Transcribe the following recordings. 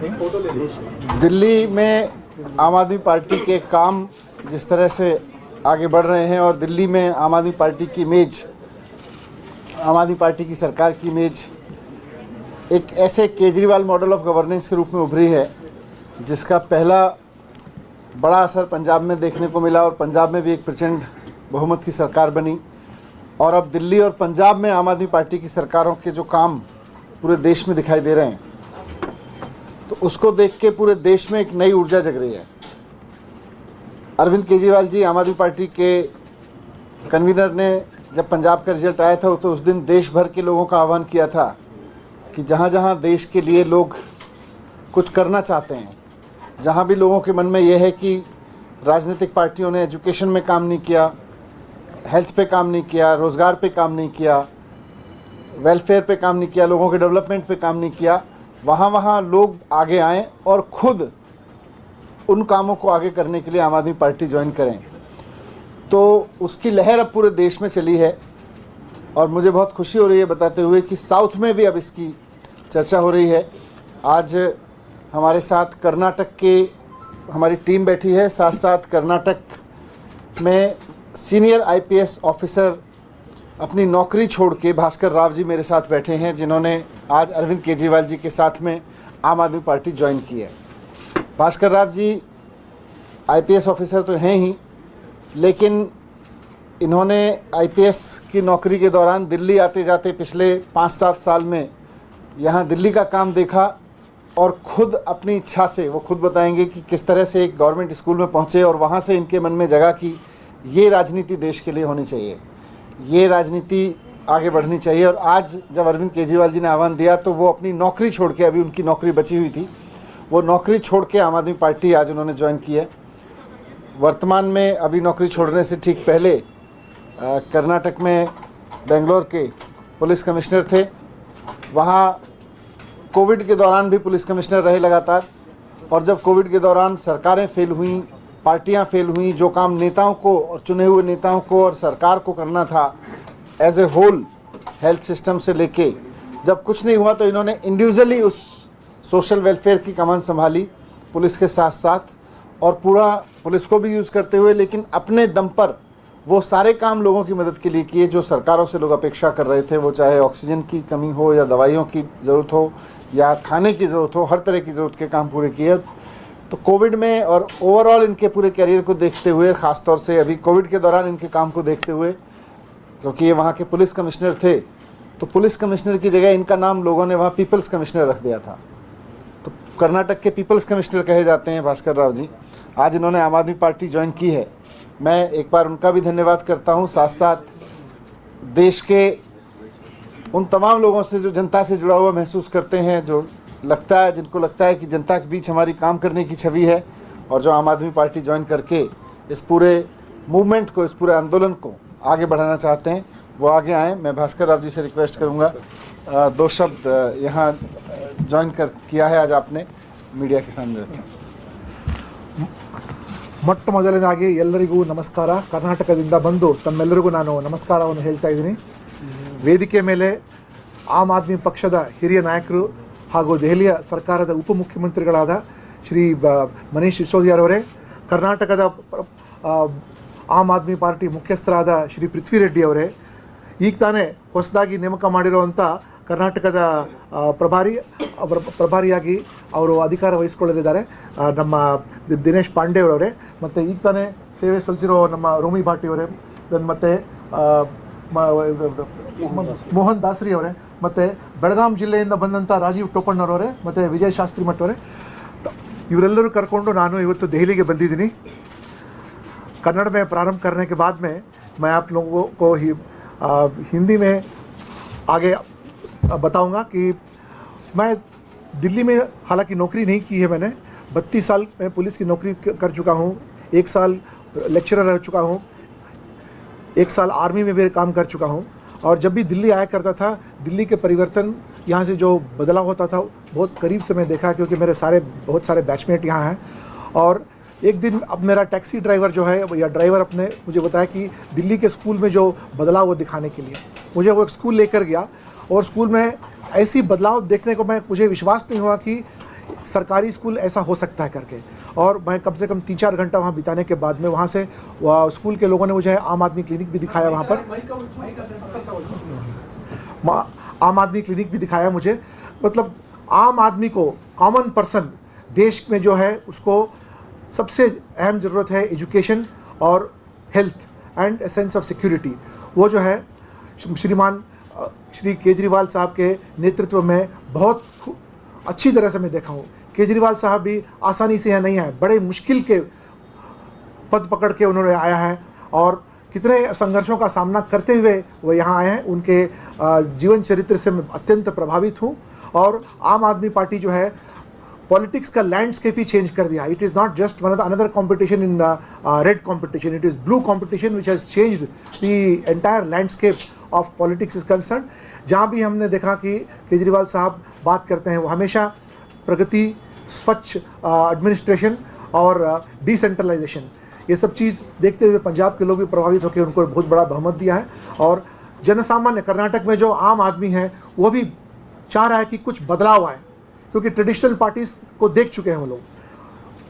दिल्ली में आम आदमी पार्टी के काम जिस तरह से आगे बढ़ रहे हैं और दिल्ली में आम आदमी पार्टी की इमेज, आम आदमी पार्टी की सरकार की इमेज एक ऐसे केजरीवाल मॉडल ऑफ गवर्नेंस के रूप में उभरी है जिसका पहला बड़ा असर पंजाब में देखने को मिला और पंजाब में भी एक प्रचंड बहुमत की सरकार बनी। और अब दिल्ली और पंजाब में आम आदमी पार्टी की सरकारों के जो काम पूरे देश में दिखाई दे रहे हैं, तो उसको देख के पूरे देश में एक नई ऊर्जा जग रही है। अरविंद केजरीवाल जी, आम आदमी पार्टी के कन्वीनर ने जब पंजाब का रिजल्ट आया था तो उस दिन देश भर के लोगों का आह्वान किया था कि जहाँ जहाँ देश के लिए लोग कुछ करना चाहते हैं, जहाँ भी लोगों के मन में यह है कि राजनीतिक पार्टियों ने एजुकेशन में काम नहीं किया, हेल्थ पे काम नहीं किया, रोज़गार पे काम नहीं किया, वेलफेयर पे काम नहीं किया, लोगों के डेवलपमेंट पे काम नहीं किया, वहाँ वहाँ लोग आगे आएँ और खुद उन कामों को आगे करने के लिए आम आदमी पार्टी ज्वाइन करें। तो उसकी लहर अब पूरे देश में चली है और मुझे बहुत खुशी हो रही है बताते हुए कि साउथ में भी अब इसकी चर्चा हो रही है। आज हमारे साथ कर्नाटक के हमारी टीम बैठी है, साथ साथ कर्नाटक में सीनियर आईपीएस ऑफिसर अपनी नौकरी छोड़ के भास्कर राव जी मेरे साथ बैठे हैं, जिन्होंने आज अरविंद केजरीवाल जी के साथ में आम आदमी पार्टी ज्वाइन की है। भास्कर राव जी आईपीएस ऑफिसर तो हैं ही, लेकिन इन्होंने आईपीएस की नौकरी के दौरान दिल्ली आते जाते पिछले 5-7 साल में यहाँ दिल्ली का काम देखा और खुद अपनी इच्छा से, वो खुद बताएंगे कि किस तरह से एक गवर्नमेंट स्कूल में पहुँचे और वहाँ से इनके मन में जगह कि ये राजनीति देश के लिए होनी चाहिए, ये राजनीति आगे बढ़नी चाहिए। और आज जब अरविंद केजरीवाल जी ने आह्वान दिया तो वो अपनी नौकरी छोड़ के, अभी उनकी नौकरी बची हुई थी, वो नौकरी छोड़ के आम आदमी पार्टी आज उन्होंने ज्वाइन की है। वर्तमान में अभी नौकरी छोड़ने से ठीक पहले कर्नाटक में बेंगलोर के पुलिस कमिश्नर थे, वहाँ कोविड के दौरान भी पुलिस कमिश्नर रहे लगातार। और जब कोविड के दौरान सरकारें फेल हुई, पार्टियां फेल हुई, जो काम नेताओं को और चुने हुए नेताओं को और सरकार को करना था as a whole, health system से लेके, जब कुछ नहीं हुआ तो इन्होंने इंडिविजुअली उस सोशल वेलफेयर की कमान संभाली पुलिस के साथ साथ, और पूरा पुलिस को भी यूज़ करते हुए, लेकिन अपने दम पर वो सारे काम लोगों की मदद के लिए किए जो सरकारों से लोग अपेक्षा कर रहे थे। वो चाहे ऑक्सीजन की कमी हो या दवाइयों की ज़रूरत हो या खाने की ज़रूरत हो, हर तरह की ज़रूरत के काम पूरे किए। तो कोविड में और ओवरऑल इनके पूरे करियर को देखते हुए, ख़ास तौर से अभी कोविड के दौरान इनके काम को देखते हुए, क्योंकि ये वहाँ के पुलिस कमिश्नर थे, तो पुलिस कमिश्नर की जगह इनका नाम लोगों ने वहाँ पीपल्स कमिश्नर रख दिया था। तो कर्नाटक के पीपल्स कमिश्नर कहे जाते हैं भास्कर राव जी। आज इन्होंने आम आदमी पार्टी ज्वाइन की है, मैं एक बार उनका भी धन्यवाद करता हूँ। साथ साथ देश के उन तमाम लोगों से जो जनता से जुड़ा हुआ महसूस करते हैं, जो लगता है, जिनको लगता है कि जनता के बीच हमारी काम करने की छवि है, और जो आम आदमी पार्टी ज्वाइन करके इस पूरे मूवमेंट को, इस पूरे आंदोलन को आगे बढ़ाना चाहते हैं, वो आगे आएँ। मैं भास्कर राव जी से रिक्वेस्ट करूँगा, 2 शब्द यहाँ ज्वाइन किया है आज आपने, मीडिया के सामने रखें। ಮೊಟ್ಟ ಮೊದಲನೇದಾಗಿ ಎಲ್ಲರಿಗೂ ನಮಸ್ಕಾರ. ಕರ್ನಾಟಕದಿಂದ ಬಂದು ತಮ್ಮೆಲ್ಲರಿಗೂ ನಾನು ನಮಸ್ಕಾರವನ್ನು ಹೇಳ್ತಾ ಇದ್ದೀನಿ. ವೇದಿಕೆ ಮೇಲೆ ಆಮ್ ಆದ್ಮಿ ಪಕ್ಷದ ಹಿರಿಯ ನಾಯಕರು ಹಾಗೂ ದೆಹಲಿಯ ಸರ್ಕಾರದ ಉಪಮುಖ್ಯಮಂತ್ರಿಗಳಾದ ಶ್ರೀ ಮನೀಶ್ ಸಿಸೋದಿಯಾರವರೇ, ಕರ್ನಾಟಕದ ಆಮ್ ಆದ್ಮಿ ಪಾರ್ಟಿ ಮುಖ್ಯಸ್ಥರಾದ ಶ್ರೀ ಪೃಥ್ವಿ ರೆಡ್ಡಿ ಅವರೇ, ಈಗ ತಾನೇ ಹೊಸದಾಗಿ ನೇಮಕ ಮಾಡಿರುವಂಥ ಕರ್ನಾಟಕದ ಪ್ರಭಾರಿಯಾಗಿ ಅವರು ಅಧಿಕಾರ ವಹಿಸ್ಕೊಳ್ಳಲಿದ್ದಾರೆ ನಮ್ಮ ದಿನೇಶ್ ಪಾಂಡೆಯವರವರೇ, ಮತ್ತು ಈಗ ತಾನೇ ಸೇವೆ ಸಲ್ಲಿಸಿರೋ ನಮ್ಮ ರೋಮಿ ಭಾಟಿಯವರೇ, ಮತ್ತು ಮೋಹನ್ ದಾಸರಿ ಅವರೇ, ಮತ್ತು ಬೆಳಗಾಂ ಜಿಲ್ಲೆಯಿಂದ ಬಂದಂಥ ರಾಜೀವ್ ಟೋಪಣ್ಣವರವರೇ, ಮತ್ತು ವಿಜಯ್ ಶಾಸ್ತ್ರಿ ಮಠವರೇ, ಇವರೆಲ್ಲರೂ ಕರ್ಕೊಂಡು ನಾನು ಇವತ್ತು ದೆಹಲಿಗೆ ಬಂದಿದ್ದೀನಿ। कन्नड़ में प्रारंभ करने के बाद में मैं आप लोगों को हिंदी में आगे बताऊंगा कि मैं दिल्ली में हालांकि नौकरी नहीं की है मैंने। 32 साल में पुलिस की नौकरी कर चुका हूँ, 1 साल लेक्चरर रह चुका हूँ, 1 साल आर्मी में भी काम कर चुका हूँ। और जब भी दिल्ली आया करता था, दिल्ली के परिवर्तन, यहाँ से जो बदलाव होता था बहुत करीब से मैं देखा, क्योंकि मेरे बहुत सारे बैचमेट यहाँ हैं। और एक दिन अब मेरा टैक्सी ड्राइवर जो है या ड्राइवर अपने मुझे बताया कि दिल्ली के स्कूल में जो बदलाव वो दिखाने के लिए मुझे वो एक स्कूल लेकर गया, और स्कूल में ऐसी बदलाव देखने को मुझे विश्वास नहीं हुआ कि सरकारी स्कूल ऐसा हो सकता है करके। और मैं कम से कम 3-4 घंटा वहाँ बिताने के बाद में वहाँ से स्कूल के लोगों ने मुझे आम आदमी क्लिनिक भी दिखाया, वहाँ पर आम आदमी क्लिनिक भी दिखाया मुझे। मतलब आम आदमी को, कॉमन पर्सन देश में जो है उसको सबसे अहम ज़रूरत है एजुकेशन और health and a sense of security. वो जो है श्री केजरीवाल साहब के नेतृत्व में बहुत अच्छी तरह से मैं देखा हूँ। केजरीवाल साहब भी आसानी से यहाँ नहीं आए, बड़े मुश्किल के पद पकड़ के उन्होंने आया है और कितने संघर्षों का सामना करते हुए वो यहाँ आए हैं। उनके जीवन चरित्र से मैं अत्यंत प्रभावित हूँ। और आम आदमी पार्टी जो है पॉलिटिक्स का लैंडस्केप ही चेंज कर दिया। It is not just one another competition in red competition, it is blue competition which has changed the entire landscape of politics is concern. जहाँ भी हमने देखा कि केजरीवाल साहब बात करते हैं वो हमेशा प्रगति, स्वच्छ एडमिनिस्ट्रेशन और डिसेंट्रलाइजेशन, ये सब चीज़ देखते हुए पंजाब के लोग भी प्रभावित होकर उनको बहुत बड़ा बहुमत दिया है। और जनसामान्य कर्नाटक में जो आम आदमी है वो भी चाह रहा है कि कुछ बदलाव आए, क्योंकि ट्रेडिशनल पार्टीज को देख चुके हैं वो लोग।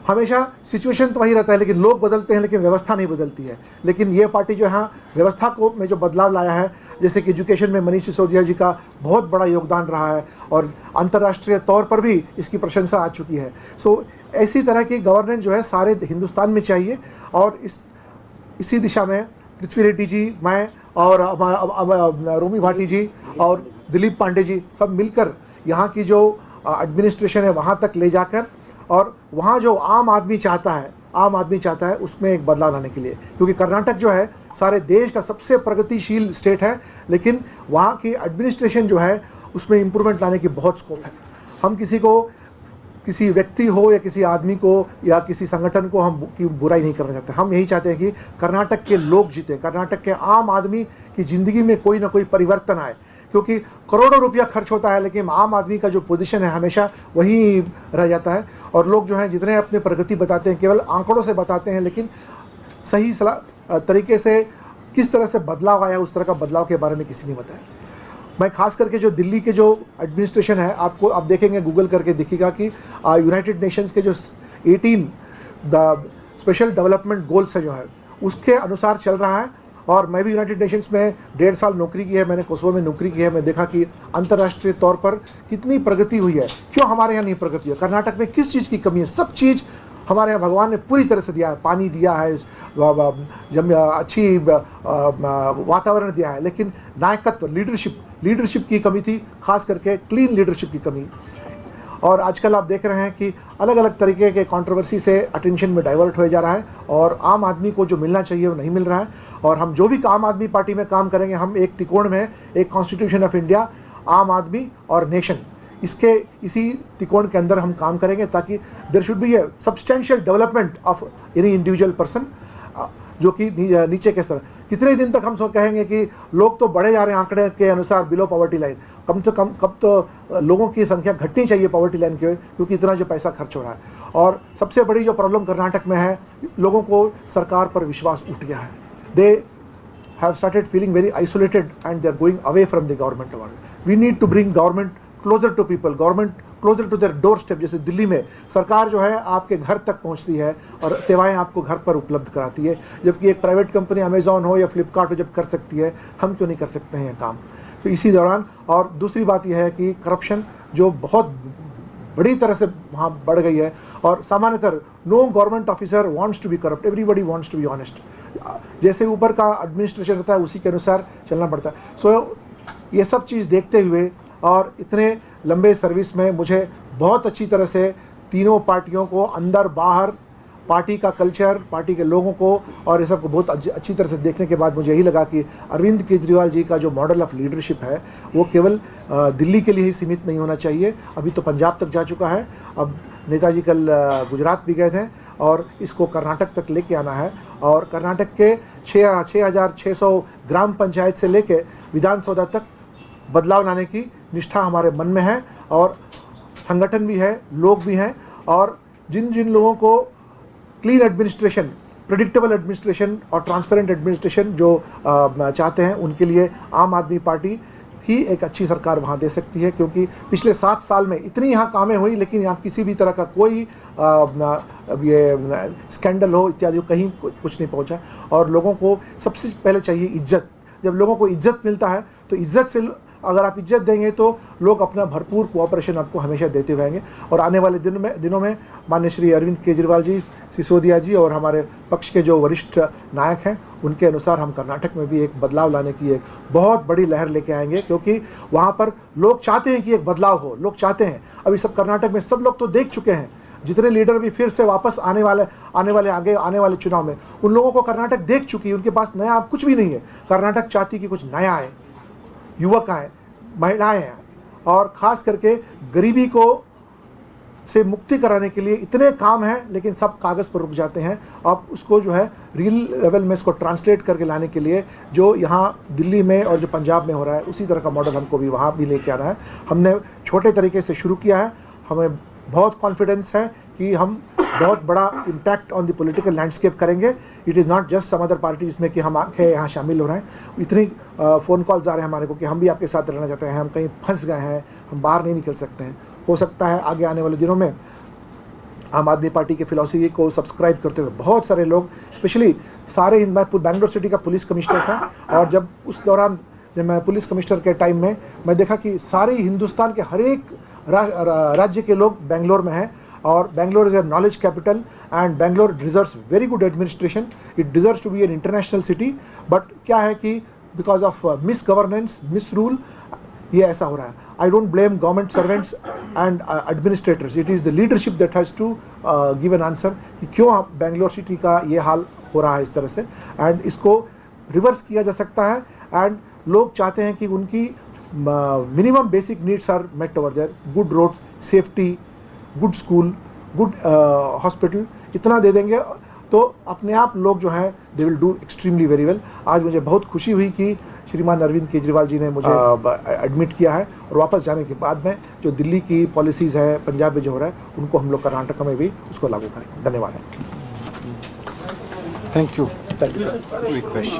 हमेशा सिचुएशन तो वही रहता है, लेकिन लोग बदलते हैं लेकिन व्यवस्था नहीं बदलती है। लेकिन ये पार्टी जो है व्यवस्था को में जो बदलाव लाया है, जैसे कि एजुकेशन में मनीष सिसोदिया जी का बहुत बड़ा योगदान रहा है और अंतर्राष्ट्रीय तौर पर भी इसकी प्रशंसा आ चुकी है। सो ऐसी तरह की गवर्नेंस जो है सारे हिंदुस्तान में चाहिए। और इसी दिशा में पृथ्वी रेड्डी जी, मैं और रोमी भाटी जी और दिलीप पांडे जी सब मिलकर यहाँ की जो एडमिनिस्ट्रेशन है वहाँ तक ले जाकर, और वहाँ जो आम आदमी चाहता है उसमें एक बदलाव लाने के लिए। क्योंकि कर्नाटक जो है सारे देश का सबसे प्रगतिशील स्टेट है, लेकिन वहाँ की एडमिनिस्ट्रेशन जो है उसमें इम्प्रूवमेंट लाने की बहुत स्कोप है। हम किसी व्यक्ति हो या किसी आदमी को या किसी संगठन को हम की बुराई नहीं करना चाहते। हम यही चाहते हैं कि कर्नाटक के लोग जीतें, कर्नाटक के आम आदमी की ज़िंदगी में कोई ना कोई परिवर्तन आए। क्योंकि करोड़ों रुपया खर्च होता है लेकिन आम आदमी का जो पोजीशन है हमेशा वही रह जाता है। और लोग जो हैं जितने अपने प्रगति बताते हैं केवल आंकड़ों से बताते हैं, लेकिन सही तरीके से किस तरह से बदलाव आया उस तरह का बदलाव के बारे में किसी ने बताया। मैं खास करके जो दिल्ली के जो एडमिनिस्ट्रेशन है, आप देखेंगे गूगल करके दिखेगा कि यूनाइटेड नेशंस के जो 18 द स्पेशल डेवलपमेंट गोल्स है जो है उसके अनुसार चल रहा है। और मैं भी यूनाइटेड नेशंस में 1.5 साल नौकरी की है, मैंने कोसोवो में नौकरी की है। मैं देखा कि अंतर्राष्ट्रीय तौर पर कितनी प्रगति हुई है। क्यों हमारे यहाँ नहीं प्रगति है? कर्नाटक में किस चीज़ की कमी है? सब चीज़ हमारे यहाँ भगवान ने पूरी तरह से दिया है। पानी दिया है, अच्छी वातावरण दिया है, लेकिन नायकत्व, लीडरशिप की कमी थी, खास करके क्लीन लीडरशिप की कमी। और आजकल आप देख रहे हैं कि अलग अलग तरीके के कंट्रोवर्सी से अटेंशन में डाइवर्ट हो जा रहा है और आम आदमी को जो मिलना चाहिए वो नहीं मिल रहा है। और हम जो भी आम आदमी पार्टी में काम करेंगे, हम एक त्रिकोण में, एक कॉन्स्टिट्यूशन ऑफ इंडिया, आम आदमी और नेशन, इसी त्रिकोण के अंदर हम काम करेंगे ताकि there should be a substantial development of any individual person, जो कि नीचे के स्तर। कितने दिन तक हम कहेंगे कि लोग तो बढ़े जा रहे हैं आंकड़े के अनुसार बिलो पॉवर्टी लाइन, कम से कम कब तो लोगों की संख्या घटनी चाहिए पॉवर्टी लाइन के, क्योंकि इतना जो पैसा खर्च हो रहा है। और सबसे बड़ी जो प्रॉब्लम कर्नाटक में है, लोगों को सरकार पर विश्वास उठ गया है। They have started feeling very isolated and they are going away from the government. We need to bring government closer to people, government closer to their doorstep. जैसे दिल्ली में सरकार जो है आपके घर तक पहुंचती है और सेवाएं आपको घर पर उपलब्ध कराती है, जबकि एक प्राइवेट कंपनी अमेजॉन हो या फ्लिपकार्ट हो जब कर सकती है, हम क्यों नहीं कर सकते हैं ये काम? तो इसी दौरान, और दूसरी बात यह है कि करप्शन जो बहुत बड़ी तरह से वहाँ बढ़ गई है। और सामान्यतः no government officer wants to be corrupt, everybody wants to be honest. जैसे ऊपर का एडमिनिस्ट्रेशन रहता है उसी के अनुसार चलना पड़ता है। सो ये सब चीज़ देखते हुए और इतने लंबे सर्विस में मुझे बहुत अच्छी तरह से तीनों पार्टियों को अंदर बाहर, पार्टी का कल्चर, पार्टी के लोगों को और ये सब को बहुत अच्छी तरह से देखने के बाद मुझे यही लगा कि अरविंद केजरीवाल जी का जो मॉडल ऑफ लीडरशिप है वो केवल दिल्ली के लिए ही सीमित नहीं होना चाहिए। अभी तो पंजाब तक जा चुका है, अब नेताजी कल गुजरात भी गए थे और इसको कर्नाटक तक लेके आना है। और कर्नाटक के 6,600 ग्राम पंचायत से लेके विधानसभा तक बदलाव लाने की निष्ठा हमारे मन में है और संगठन भी है, लोग भी हैं। और जिन लोगों को क्लीन एडमिनिस्ट्रेशन, प्रेडिक्टेबल एडमिनिस्ट्रेशन और ट्रांसपेरेंट एडमिनिस्ट्रेशन जो चाहते हैं, उनके लिए आम आदमी पार्टी ही एक अच्छी सरकार वहाँ दे सकती है, क्योंकि पिछले 7 साल में इतनी यहाँ कामें हुई लेकिन यहाँ किसी भी तरह का कोई ये स्कैंडल हो इत्यादि कहीं कुछ नहीं पहुँचा। और लोगों को सबसे पहले चाहिए इज्जत। जब लोगों को इज्जत मिलता है तो इज्जत से अगर आप इज्जत देंगे तो लोग अपना भरपूर कोऑपरेशन आपको हमेशा देते रहेंगे। और आने वाले दिनों में माननीय श्री अरविंद केजरीवाल जी, सिसोदिया जी और हमारे पक्ष के जो वरिष्ठ नायक हैं उनके अनुसार हम कर्नाटक में भी एक बदलाव लाने की एक बहुत बड़ी लहर लेके आएंगे, क्योंकि वहाँ पर लोग चाहते हैं कि एक बदलाव हो। लोग चाहते हैं, अभी सब कर्नाटक में सब लोग तो देख चुके हैं, जितने लीडर भी फिर से वापस आने वाले चुनाव में, उन लोगों को कर्नाटक देख चुकी है। उनके पास नया अब कुछ भी नहीं है। कर्नाटक चाहती कि कुछ नया आए, युवक आए, महिलाएं आए, और ख़ास करके गरीबी को से मुक्ति कराने के लिए इतने काम हैं, लेकिन सब कागज़ पर रुक जाते हैं। अब उसको जो है रियल लेवल में इसको ट्रांसलेट करके लाने के लिए जो यहाँ दिल्ली में और जो पंजाब में हो रहा है, उसी तरह का मॉडल हमको भी वहाँ भी लेके आना है। हमने छोटे तरीके से शुरू किया है। हमें बहुत कॉन्फिडेंस है कि हम बहुत बड़ा impact on the political landscape करेंगे। It is not just some other party जिसमें कि हम आके यहाँ शामिल हो रहे हैं। इतनी फ़ोन कॉल्स आ रहे हैं हमारे को कि हम भी आपके साथ रहना चाहते हैं, हम कहीं फंस गए हैं, हम बाहर नहीं निकल सकते हैं। हो सकता है आगे आने वाले दिनों में आम आदमी पार्टी की फ़िलॉसफी को सब्सक्राइब करते हुए बहुत सारे लोग, स्पेशली सारे, मैं बैंगलोर सिटी का पुलिस कमिश्नर था, और जब उस दौरान जब मैं पुलिस कमिश्नर के टाइम में मैं देखा कि सारे हिंदुस्तान के हर एक राज्य के लोग बेंगलोर में हैं। और Bangalore is a knowledge capital and Bangalore deserves very good administration. It deserves to be an international city. But क्या है कि because of misgovernance, misrule, ये ऐसा हो रहा है। I don't blame government servants and administrators, it is the leadership that has to give an answer कि क्यों बेंगलोर सिटी का ये हाल हो रहा है इस तरह से। एंड इसको रिवर्स किया जा सकता है। एंड लोग चाहते हैं कि उनकी minimum basic needs are met over there, good roads, safety, good school, good hospital, इतना दे देंगे तो अपने आप लोग जो हैं they will do extremely very well. आज मुझे बहुत खुशी हुई कि श्रीमान अरविंद केजरीवाल जी ने मुझे एडमिट किया है, और वापस जाने के बाद में जो दिल्ली की पॉलिसीज़ है, पंजाब में जो हो रहा है, उनको हम लोग कर्नाटक में भी उसको लागू करेंगे। धन्यवाद। Thank you.